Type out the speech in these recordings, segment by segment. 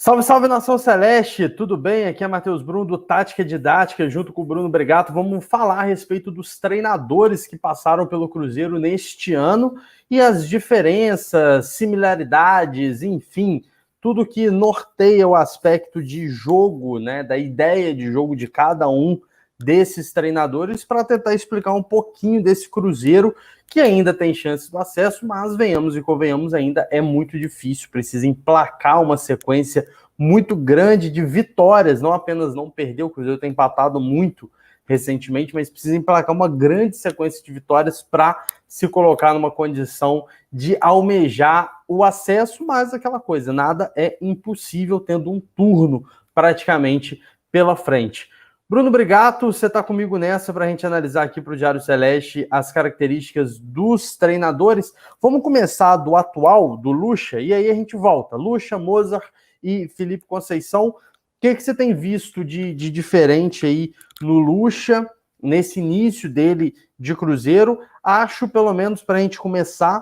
Salve, salve, Nação Celeste! Tudo bem? Aqui é Matheus Brum do Tática Didática, junto com o Bruno Bregato. Vamos falar a respeito dos treinadores que passaram pelo Cruzeiro neste ano e as diferenças, similaridades, enfim, tudo que norteia o aspecto de jogo, né, da ideia de jogo de cada um desses treinadores, para tentar explicar um pouquinho desse Cruzeiro que ainda tem chances do acesso, mas venhamos e convenhamos, ainda é muito difícil, precisa emplacar uma sequência muito grande de vitórias, não apenas não perder, o Cruzeiro tem empatado muito recentemente, mas precisa emplacar uma grande sequência de vitórias para se colocar numa condição de almejar o acesso, mas aquela coisa, nada é impossível tendo um turno praticamente pela frente. Bruno Bregato, você está comigo nessa para a gente analisar aqui para o Diário Celeste as características dos treinadores. Vamos começar do atual, do Lucha, e aí a gente volta. Lucha, Mozart e Felipe Conceição. O que você tem visto de diferente aí no Lucha, nesse início dele de Cruzeiro? Acho, pelo menos, para a gente começar,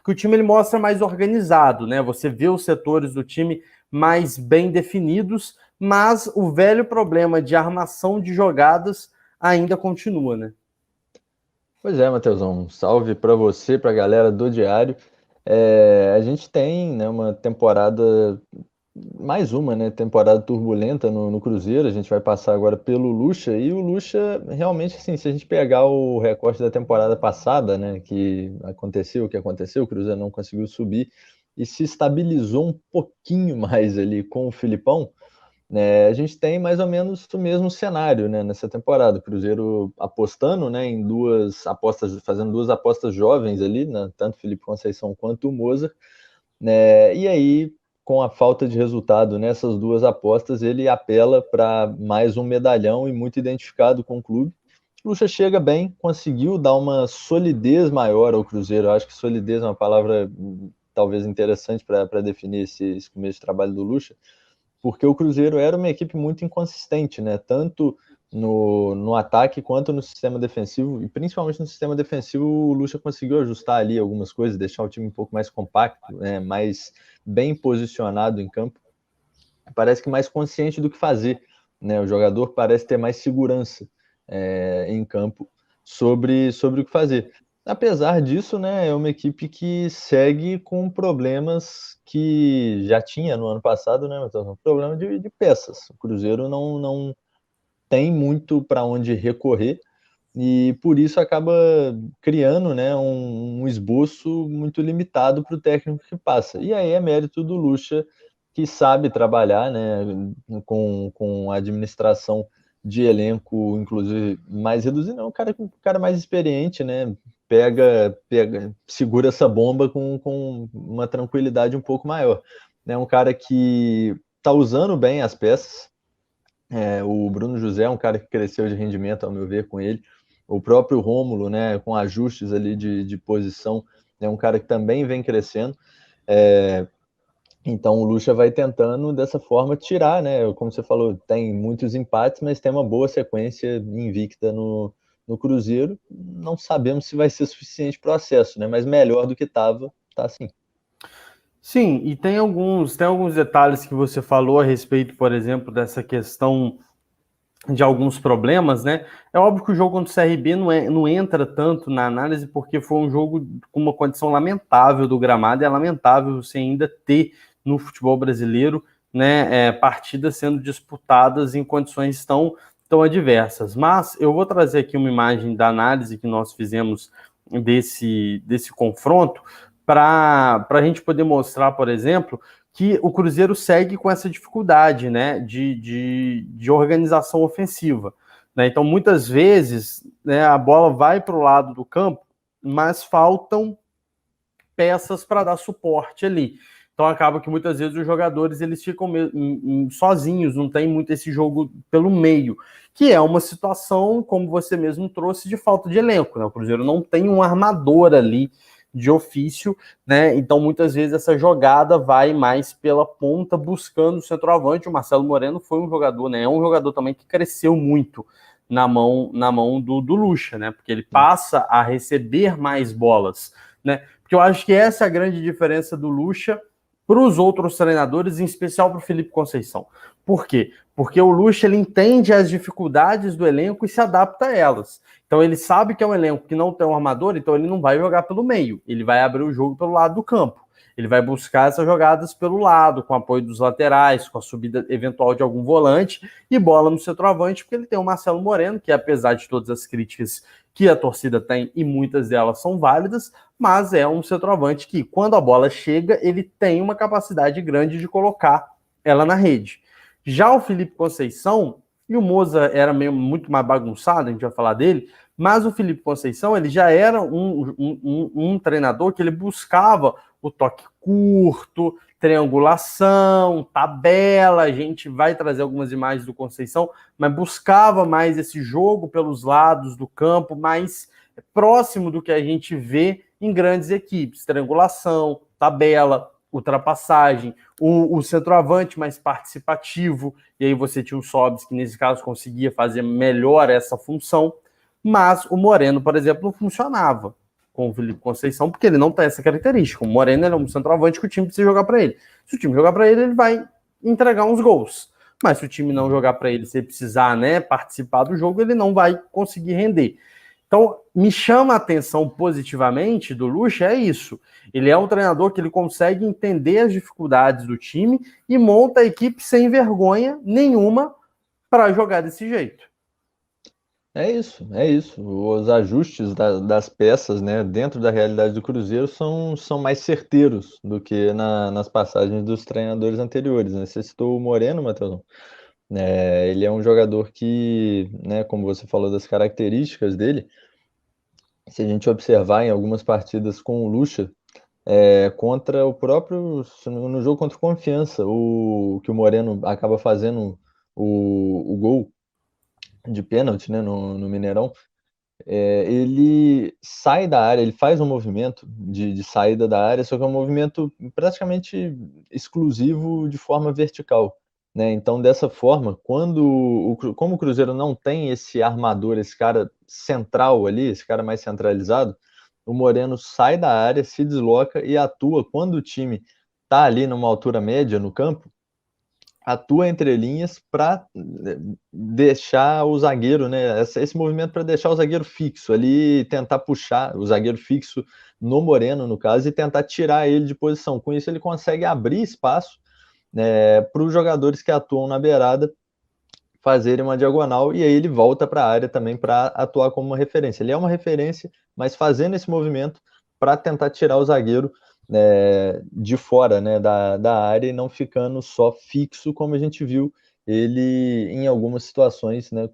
que o time ele mostra mais organizado, né? Você vê os setores do time mais bem definidos, mas o velho problema de armação de jogadas ainda continua, né? Pois é, Matheusão, um salve para você, para a galera do Diário. A gente tem, né, uma temporada, mais uma, né, temporada turbulenta no Cruzeiro. A gente vai passar agora pelo Lucha, e o Lucha, realmente, assim, se a gente pegar o recorte da temporada passada, né, que aconteceu o que aconteceu, o Cruzeiro não conseguiu subir e se estabilizou um pouquinho mais ali com o Filipão, né, a gente tem mais ou menos o mesmo cenário, né, nessa temporada. O Cruzeiro apostando, né, em duas apostas, fazendo duas apostas jovens ali, né, tanto Felipe Conceição quanto o Mozart, né, e aí, com a falta de resultado nessas duas apostas, ele apela para mais um medalhão e muito identificado com o clube. O Lucha chega bem, conseguiu dar uma solidez maior ao Cruzeiro. Eu acho que solidez é uma palavra talvez interessante para definir esse começo de trabalho do Lucha, porque o Cruzeiro era uma equipe muito inconsistente, né? Tanto no ataque quanto no sistema defensivo, e principalmente no sistema defensivo, o Lucha conseguiu ajustar ali algumas coisas, deixar o time um pouco mais compacto, né? Mais bem posicionado em campo. Parece que mais consciente do que fazer, né? O jogador parece ter mais segurança em campo sobre o que fazer. Apesar disso, né, é uma equipe que segue com problemas que já tinha no ano passado, né, um problema de peças. O Cruzeiro não tem muito para onde recorrer e por isso acaba criando, né, um esboço muito limitado para o técnico que passa. E aí é mérito do Lucha, que sabe trabalhar, né, com a administração de elenco, inclusive mais reduzido, não, um cara mais experiente, né, segura essa bomba com uma tranquilidade um pouco maior. É um cara que está usando bem as peças. O Bruno José é um cara que cresceu de rendimento, ao meu ver, com ele. O próprio Rômulo, né, com ajustes ali de posição, é um cara que também vem crescendo. Então o Lucha vai tentando dessa forma tirar, né? Como você falou, tem muitos empates, mas tem uma boa sequência invicta no Cruzeiro. Não sabemos se vai ser suficiente para o acesso, né? Mas melhor do que estava, tá assim. Sim, e tem alguns detalhes que você falou a respeito, por exemplo, dessa questão de alguns problemas, né? É óbvio que o jogo contra o CRB não entra tanto na análise, porque foi um jogo com uma condição lamentável do gramado, e é lamentável você ainda ter no futebol brasileiro, né, partidas sendo disputadas em condições tão adversas. Mas eu vou trazer aqui uma imagem da análise que nós fizemos desse confronto, para a gente poder mostrar, por exemplo, que o Cruzeiro segue com essa dificuldade, né, de organização ofensiva, né? Então, muitas vezes, né, a bola vai para o lado do campo, mas faltam peças para dar suporte ali. Então, acaba que muitas vezes os jogadores eles ficam sozinhos, não tem muito esse jogo pelo meio, que é uma situação, como você mesmo trouxe, de falta de elenco, né? O Cruzeiro não tem um armador ali de ofício, né? Então, muitas vezes essa jogada vai mais pela ponta, buscando o centroavante. O Marcelo Moreno foi um jogador, né? É um jogador também que cresceu muito na mão do Lucha, né? Porque ele passa a receber mais bolas, né? Porque eu acho que essa é a grande diferença do Lucha para os outros treinadores, em especial para o Felipe Conceição. Por quê? Porque o Lucha ele entende as dificuldades do elenco e se adapta a elas. Então ele sabe que é um elenco que não tem um armador, então ele não vai jogar pelo meio, ele vai abrir o jogo pelo lado do campo. Ele vai buscar essas jogadas pelo lado, com apoio dos laterais, com a subida eventual de algum volante e bola no centroavante, porque ele tem o Marcelo Moreno, que apesar de todas as críticas que a torcida tem, e muitas delas são válidas, mas é um centroavante que, quando a bola chega, ele tem uma capacidade grande de colocar ela na rede. Já o Felipe Conceição, e o Moza era meio, muito mais bagunçado, a gente vai falar dele, mas o Felipe Conceição ele já era um treinador que ele buscava o toque curto, triangulação, tabela, a gente vai trazer algumas imagens do Conceição, mas buscava mais esse jogo pelos lados do campo, mais próximo do que a gente vê em grandes equipes, triangulação, tabela, ultrapassagem, o centroavante mais participativo, e aí você tinha o Sobis, que nesse caso conseguia fazer melhor essa função, mas o Moreno, por exemplo, não funcionava com o Felipe Conceição, porque ele não tem essa característica. O Moreno é um centroavante que o time precisa jogar para ele. Se o time jogar para ele, ele vai entregar uns gols. Mas se o time não jogar para ele, se ele precisar, né, participar do jogo, ele não vai conseguir render. Então, me chama a atenção positivamente do Lucha é isso. Ele é um treinador que ele consegue entender as dificuldades do time e monta a equipe sem vergonha nenhuma para jogar desse jeito. É isso, é isso. Os ajustes das peças, né, dentro da realidade do Cruzeiro são mais certeiros do que nas passagens dos treinadores anteriores, né? Você citou o Moreno, Matheus. Ele é um jogador que, né, como você falou das características dele, se a gente observar em algumas partidas com o Lucha, contra o próprio, no jogo contra o Confiança, que o Moreno acaba fazendo o gol de pênalti, né, no Mineirão, ele sai da área, ele faz um movimento de saída da área, só que é um movimento praticamente exclusivo de forma vertical, né? Então, dessa forma, como o Cruzeiro não tem esse armador, esse cara central ali, esse cara mais centralizado, o Moreno sai da área, se desloca e atua quando o time está ali numa altura média no campo, atua entre linhas para deixar o zagueiro, né? Esse movimento para deixar o zagueiro fixo ali, tentar puxar o zagueiro fixo no Moreno, no caso, e tentar tirar ele de posição. Com isso, ele consegue abrir espaço, né, para os jogadores que atuam na beirada fazerem uma diagonal e aí ele volta para a área também para atuar como uma referência. Ele é uma referência, mas fazendo esse movimento para tentar tirar o zagueiro de fora, né, da área e não ficando só fixo, como a gente viu ele em algumas situações, né,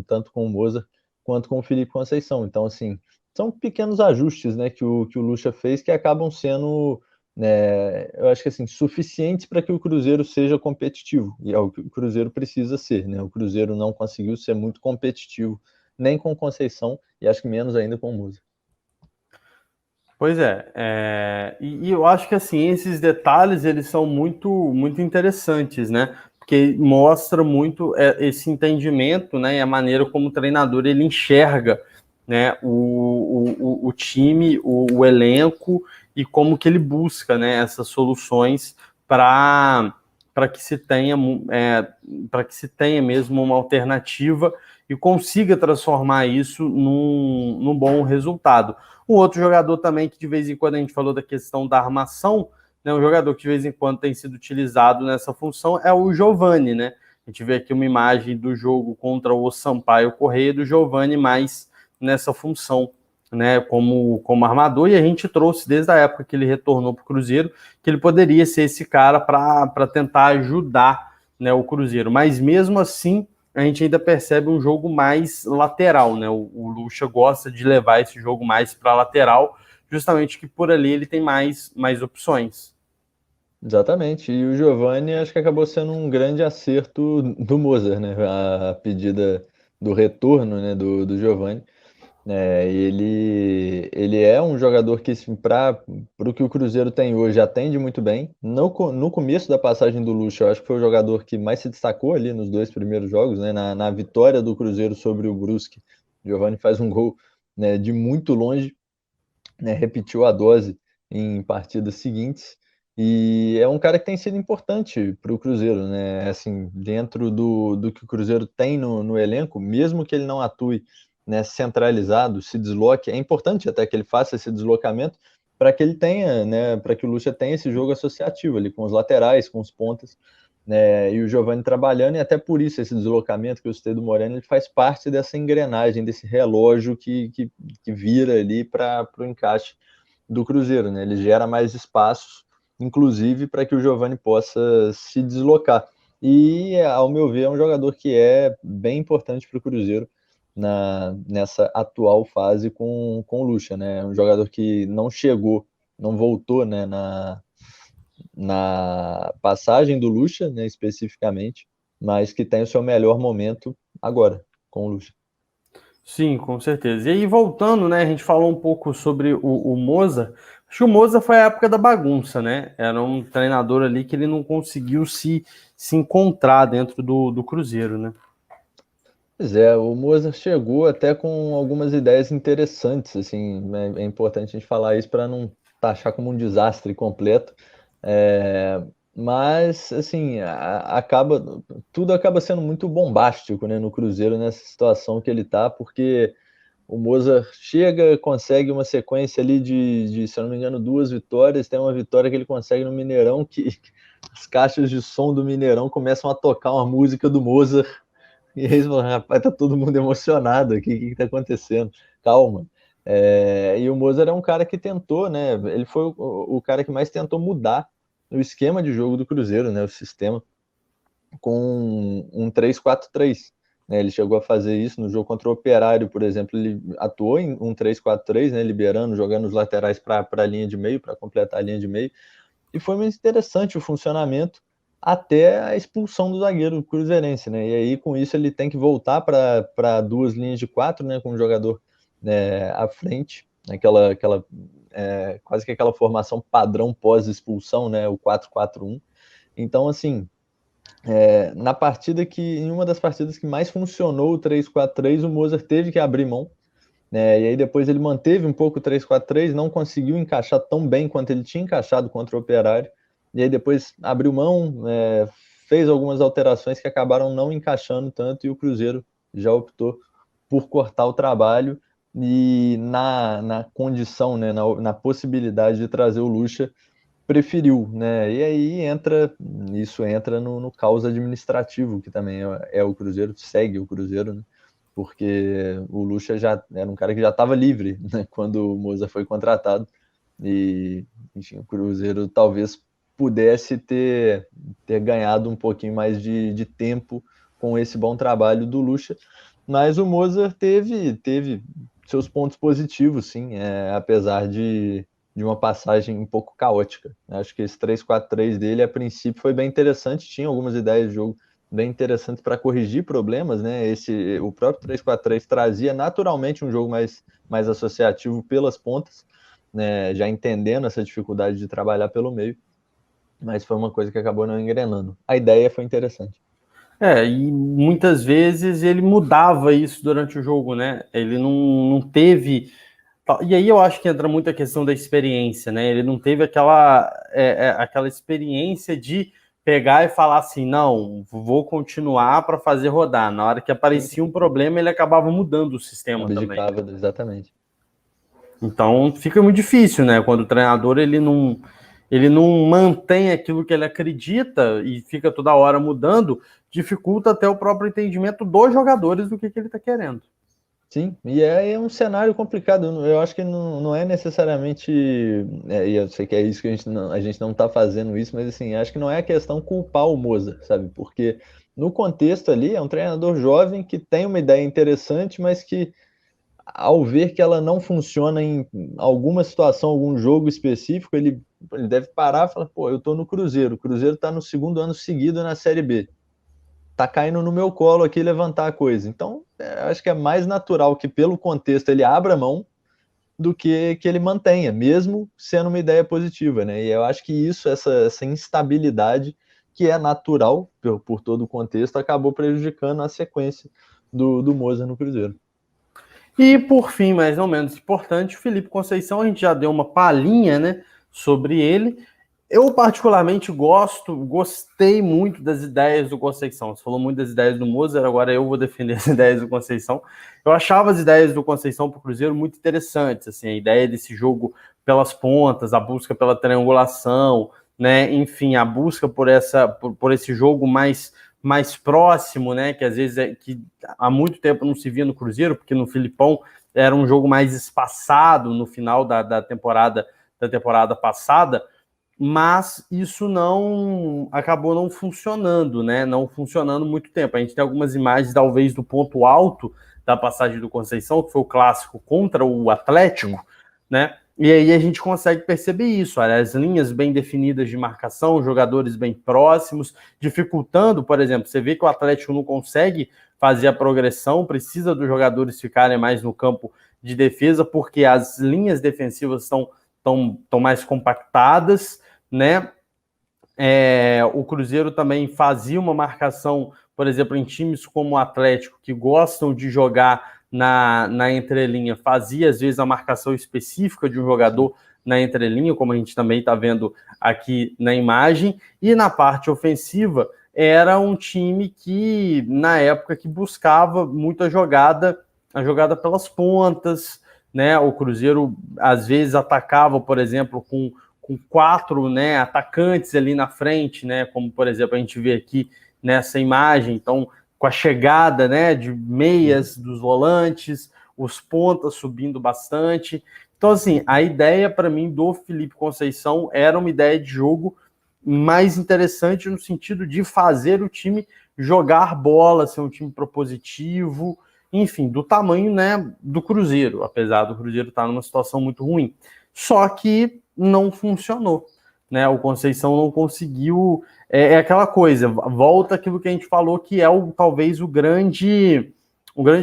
tanto com o Moza quanto com o Felipe Conceição. Então, assim, são pequenos ajustes, né, que o Lucha fez que acabam sendo, eu acho que assim, suficientes para que o Cruzeiro seja competitivo, e é o que o Cruzeiro precisa ser, né? O Cruzeiro não conseguiu ser muito competitivo, nem com Conceição, e acho que menos ainda com o Musa. Pois e eu acho que assim, esses detalhes eles são muito, muito interessantes, né? Porque mostra muito esse entendimento, né? E a maneira como o treinador ele enxerga, né? O time, o elenco e como que ele busca, né? Essas soluções para que se tenha para que se tenha mesmo uma alternativa e consiga transformar isso num bom resultado. Um outro jogador também que de vez em quando a gente falou da questão da armação, né, um jogador que de vez em quando tem sido utilizado nessa função é o Giovani, né? A gente vê aqui uma imagem do jogo contra o Sampaio Corrêa do Giovani mais nessa função, né, como armador, e a gente trouxe desde a época que ele retornou para o Cruzeiro que ele poderia ser esse cara para tentar ajudar, né, o Cruzeiro, mas mesmo assim a gente ainda percebe um jogo mais lateral, né? O Lucha gosta de levar esse jogo mais para lateral, justamente que por ali ele tem mais opções. Exatamente, e o Giovani acho que acabou sendo um grande acerto do Mozart, né? A pedida do retorno, né, do Giovani. Ele é um jogador que, assim, para o que o Cruzeiro tem hoje, atende muito bem. No começo da passagem do Lucha, eu acho que foi o jogador que mais se destacou ali nos dois primeiros jogos, né? Na vitória do Cruzeiro sobre o Brusque, Giovani faz um gol, né, de muito longe, né, repetiu a dose em partidas seguintes. E é um cara que tem sido importante para o Cruzeiro, né? Assim, dentro do que o Cruzeiro tem no elenco, mesmo que ele não atue, né, centralizado, se desloque, é importante até que ele faça esse deslocamento para que ele tenha, né, para que o Lucha tenha esse jogo associativo ali com os laterais, com os pontas, né, e o Giovani trabalhando, e até por isso esse deslocamento que eu citei do Moreno, ele faz parte dessa engrenagem, desse relógio que vira ali para o encaixe do Cruzeiro, né? Ele gera mais espaços, inclusive para que o Giovani possa se deslocar. E, ao meu ver, é um jogador que é bem importante para o Cruzeiro nessa atual fase com o Lucha, né? É um jogador que não chegou, não voltou, né, na passagem do Lucha, né, especificamente, mas que tem o seu melhor momento agora com o Lucha. Sim, com certeza. E aí, voltando, né? A gente falou um pouco sobre o Moza. Acho que o Moza foi a época da bagunça, né? Era um treinador ali que ele não conseguiu se encontrar dentro do Cruzeiro, né? Pois é, o Mozart chegou até com algumas ideias interessantes, assim, né? É importante a gente falar isso para não taxar como um desastre completo, é, mas, assim, tudo acaba sendo muito bombástico, né, no Cruzeiro nessa situação que ele tá, porque o Mozart chega, consegue uma sequência ali se eu não me engano, 2 vitórias, tem uma vitória que ele consegue no Mineirão, que as caixas de som do Mineirão começam a tocar uma música do Mozart, e eles falam, rapaz, tá todo mundo emocionado aqui, o que tá acontecendo? Calma. E o Mozart é um cara que tentou, né? Ele foi o cara que mais tentou mudar o esquema de jogo do Cruzeiro, né? O sistema, com um 3-4-3. Né? Ele chegou a fazer isso no jogo contra o Operário, por exemplo. Ele atuou em um 3-4-3, né? Liberando, jogando os laterais para a linha de meio, para completar a linha de meio. E foi muito interessante o funcionamento até a expulsão do zagueiro cruzeirense, né? E aí, com isso, ele tem que voltar para 2 linhas de 4, né? Com o jogador, né, à frente, quase que aquela formação padrão pós-expulsão, né? O 4-4-1. Então, assim, em uma das partidas que mais funcionou o 3-4-3, o Mozart teve que abrir mão, né? E aí depois ele manteve um pouco o 3-4-3, não conseguiu encaixar tão bem quanto ele tinha encaixado contra o Operário, e aí depois abriu mão, fez algumas alterações que acabaram não encaixando tanto, e o Cruzeiro já optou por cortar o trabalho, e na condição, né, na possibilidade de trazer o Lucha, preferiu, né? E aí isso entra no caos administrativo, que também é o Cruzeiro, segue o Cruzeiro, né? Porque o Lucha já era um cara que já estava livre, né, quando o Moza foi contratado, e enfim, o Cruzeiro talvez pudesse ter ganhado um pouquinho mais de tempo com esse bom trabalho do Lucha, mas o Moza teve seus pontos positivos, sim, apesar de uma passagem um pouco caótica. Acho que esse 3-4-3 dele, a princípio, foi bem interessante, tinha algumas ideias de jogo bem interessantes para corrigir problemas, né? O próprio 3-4-3 trazia naturalmente um jogo mais associativo pelas pontas, né? Já entendendo essa dificuldade de trabalhar pelo meio, mas foi uma coisa que acabou não engrenando. A ideia foi interessante. E muitas vezes ele mudava isso durante o jogo, né? Ele não teve. E aí eu acho que entra muito a questão da experiência, né? Ele não teve aquela experiência de pegar e falar assim, não, vou continuar para fazer rodar. Na hora que aparecia um problema, ele acabava mudando o sistema também. Abdicava, exatamente. Então fica muito difícil, né? Quando o treinador ele não mantém aquilo que ele acredita e fica toda hora mudando, dificulta até o próprio entendimento dos jogadores do que ele está querendo. Sim, e é um cenário complicado. Eu acho que não é necessariamente. E eu sei que é isso que a gente não está fazendo isso, mas assim, acho que não é a questão culpar o Moza, sabe? Porque no contexto ali é um treinador jovem que tem uma ideia interessante, mas que ao ver que ela não funciona em alguma situação, algum jogo específico, ele deve parar e falar: pô, eu tô no Cruzeiro, o Cruzeiro está no segundo ano seguido na Série B, tá caindo no meu colo aqui levantar a coisa. Então, acho que é mais natural que, pelo contexto, ele abra mão do que ele mantenha, mesmo sendo uma ideia positiva, né? E eu acho que essa instabilidade, que é natural por todo o contexto, acabou prejudicando a sequência do Moza no Cruzeiro. E por fim, mas não menos importante, o Felipe Conceição, a gente já deu uma palhinha, né, sobre ele. Eu particularmente gostei muito das ideias do Conceição. Você falou muito das ideias do Mozart, agora eu vou defender as ideias do Conceição. Eu achava as ideias do Conceição para o Cruzeiro muito interessantes, assim, a ideia desse jogo pelas pontas, a busca pela triangulação, né? Enfim, a busca por esse jogo mais próximo, né? Que às vezes que há muito tempo não se via no Cruzeiro, porque no Filipão era um jogo mais espaçado no final da temporada passada, mas isso não acabou não funcionando, né? Não funcionando muito tempo. A gente tem algumas imagens, talvez, do ponto alto da passagem do Conceição, que foi o clássico contra o Atlético, né? E aí a gente consegue perceber isso, olha, as linhas bem definidas de marcação, jogadores bem próximos, dificultando, por exemplo, você vê que o Atlético não consegue fazer a progressão, precisa dos jogadores ficarem mais no campo de defesa, porque as linhas defensivas estão mais compactadas, né? O Cruzeiro também fazia uma marcação, por exemplo, em times como o Atlético, que gostam de jogar na entrelinha, fazia às vezes a marcação específica de um jogador na entrelinha, como a gente também está vendo aqui na imagem, e na parte ofensiva era um time que, na época, que buscava muita a jogada pelas pontas, né? O Cruzeiro às vezes atacava, por exemplo, com quatro, né, atacantes ali na frente, né, como por exemplo a gente vê aqui nessa imagem, então com a chegada, né, de meias dos volantes, os pontas subindo bastante. Então assim, a ideia para mim do Felipe Conceição era uma ideia de jogo mais interessante no sentido de fazer o time jogar bola, ser um time propositivo, enfim, do tamanho, né, do Cruzeiro, apesar do Cruzeiro estar numa situação muito ruim. Só que não funcionou, né? O Conceição não conseguiu. É aquela coisa, volta aquilo que a gente falou, que é talvez o grande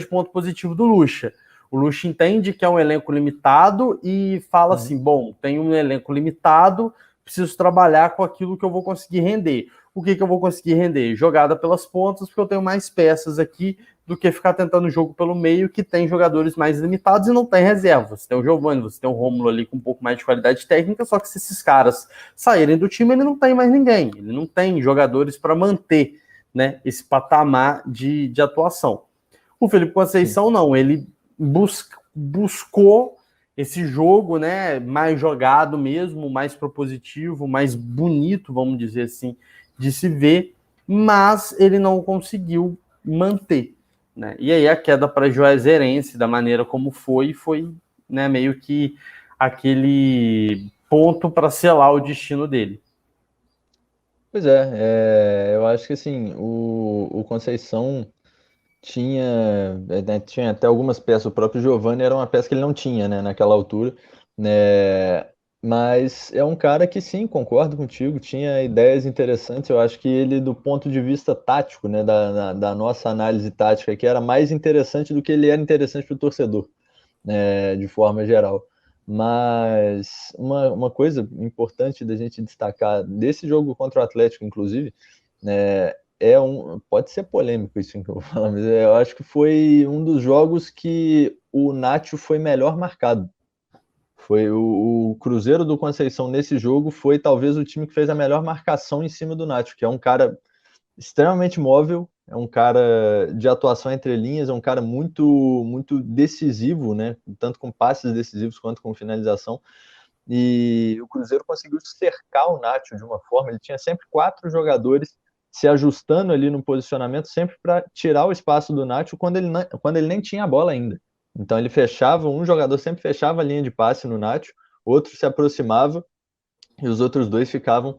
ponto positivo do Lucha. O Lucha entende que é um elenco limitado e fala assim: bom, tem um elenco limitado, preciso trabalhar com aquilo que eu vou conseguir render. O que eu vou conseguir render? Jogada pelas pontas, porque eu tenho mais peças aqui do que ficar tentando o jogo pelo meio, que tem jogadores mais limitados e não tem reserva. Você tem o Giovani, você tem o Rômulo ali com um pouco mais de qualidade técnica, só que se esses caras saírem do time, ele não tem mais ninguém. Ele não tem jogadores para manter, né, esse patamar de atuação. O Felipe Conceição, sim, não. Ele buscou esse jogo, né, mais jogado mesmo, mais propositivo, mais bonito, vamos dizer assim, de se ver, mas ele não conseguiu manter, né? E aí a queda para Juazeirense, da maneira como foi, né, meio que aquele ponto para selar o destino dele. Pois é, eu acho que assim, o Conceição tinha até algumas peças, o próprio Giovani era uma peça que ele não tinha, né, naquela altura, né, mas é um cara que sim, concordo contigo, tinha ideias interessantes, eu acho que ele do ponto de vista tático, né, da nossa análise tática aqui, era mais interessante do que ele era interessante para o torcedor, né, de forma geral. Mas uma coisa importante da gente destacar desse jogo contra o Atlético, inclusive, né, pode ser polêmico isso que eu vou falar, mas eu acho que foi um dos jogos que o Nacho foi melhor marcado. Foi o Cruzeiro do Conceição nesse jogo foi talvez o time que fez a melhor marcação em cima do Nacho, que é um cara extremamente móvel, é um cara de atuação entre linhas, é um cara muito muito decisivo, né? Tanto com passes decisivos quanto com finalização. E o Cruzeiro conseguiu cercar o Nacho de uma forma, ele tinha sempre 4 jogadores se ajustando ali no posicionamento, sempre para tirar o espaço do Nacho quando ele nem tinha a bola ainda. Então ele fechava, um jogador sempre fechava a linha de passe no Nacho, outro se aproximava e os outros dois ficavam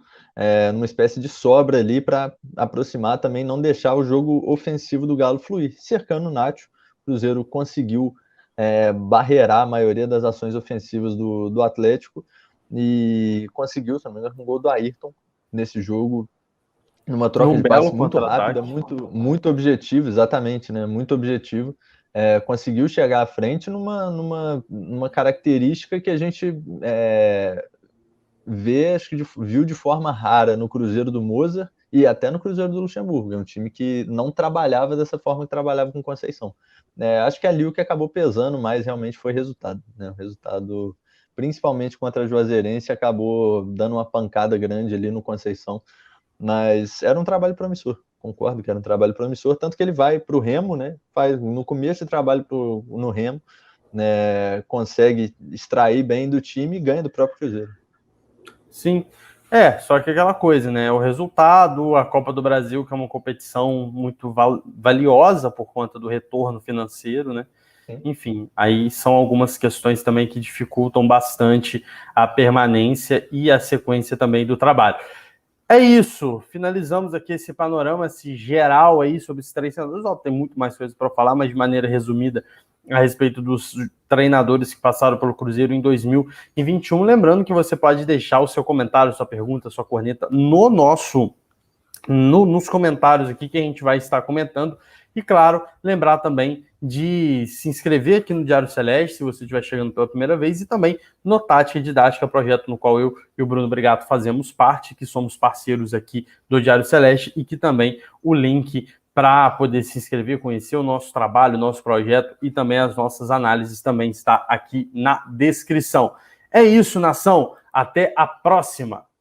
numa espécie de sobra ali para aproximar também, não deixar o jogo ofensivo do Galo fluir. Cercando o Nacho, o Cruzeiro conseguiu barrerar a maioria das ações ofensivas do Atlético e conseguiu, se não me engano, um gol do Ayrton nesse jogo, numa troca de passe muito rápida, muito objetivo, exatamente, né? Muito objetivo. Conseguiu chegar à frente numa característica que a gente acho que viu de forma rara no Cruzeiro do Mozart e até no Cruzeiro do Luxemburgo. É um time que não trabalhava dessa forma que trabalhava com Conceição. Acho que ali o que acabou pesando mais realmente foi o resultado, né? O resultado, principalmente contra a Juazeirense, acabou dando uma pancada grande ali no Conceição, mas era um trabalho promissor, concordo que era um trabalho promissor, tanto que ele vai para o Remo, né, faz no começo de trabalho no Remo, né, consegue extrair bem do time e ganha do próprio Cruzeiro. Sim, só que aquela coisa, né? O resultado, a Copa do Brasil, que é uma competição muito valiosa por conta do retorno financeiro, né? Sim. Enfim, aí são algumas questões também que dificultam bastante a permanência e a sequência também do trabalho. É isso, finalizamos aqui esse panorama, esse geral aí sobre os três treinadores. Tem muito mais coisa para falar, mas de maneira resumida a respeito dos treinadores que passaram pelo Cruzeiro em 2021. Lembrando que você pode deixar o seu comentário, sua pergunta, sua corneta nos comentários aqui que a gente vai estar comentando. E, claro, lembrar também de se inscrever aqui no Diário Celeste, se você estiver chegando pela primeira vez, e também no Tática e Didática, projeto no qual eu e o Bruno Brigato fazemos parte, que somos parceiros aqui do Diário Celeste, e que também o link para poder se inscrever, conhecer o nosso trabalho, o nosso projeto e também as nossas análises também está aqui na descrição. É isso, nação. Até a próxima!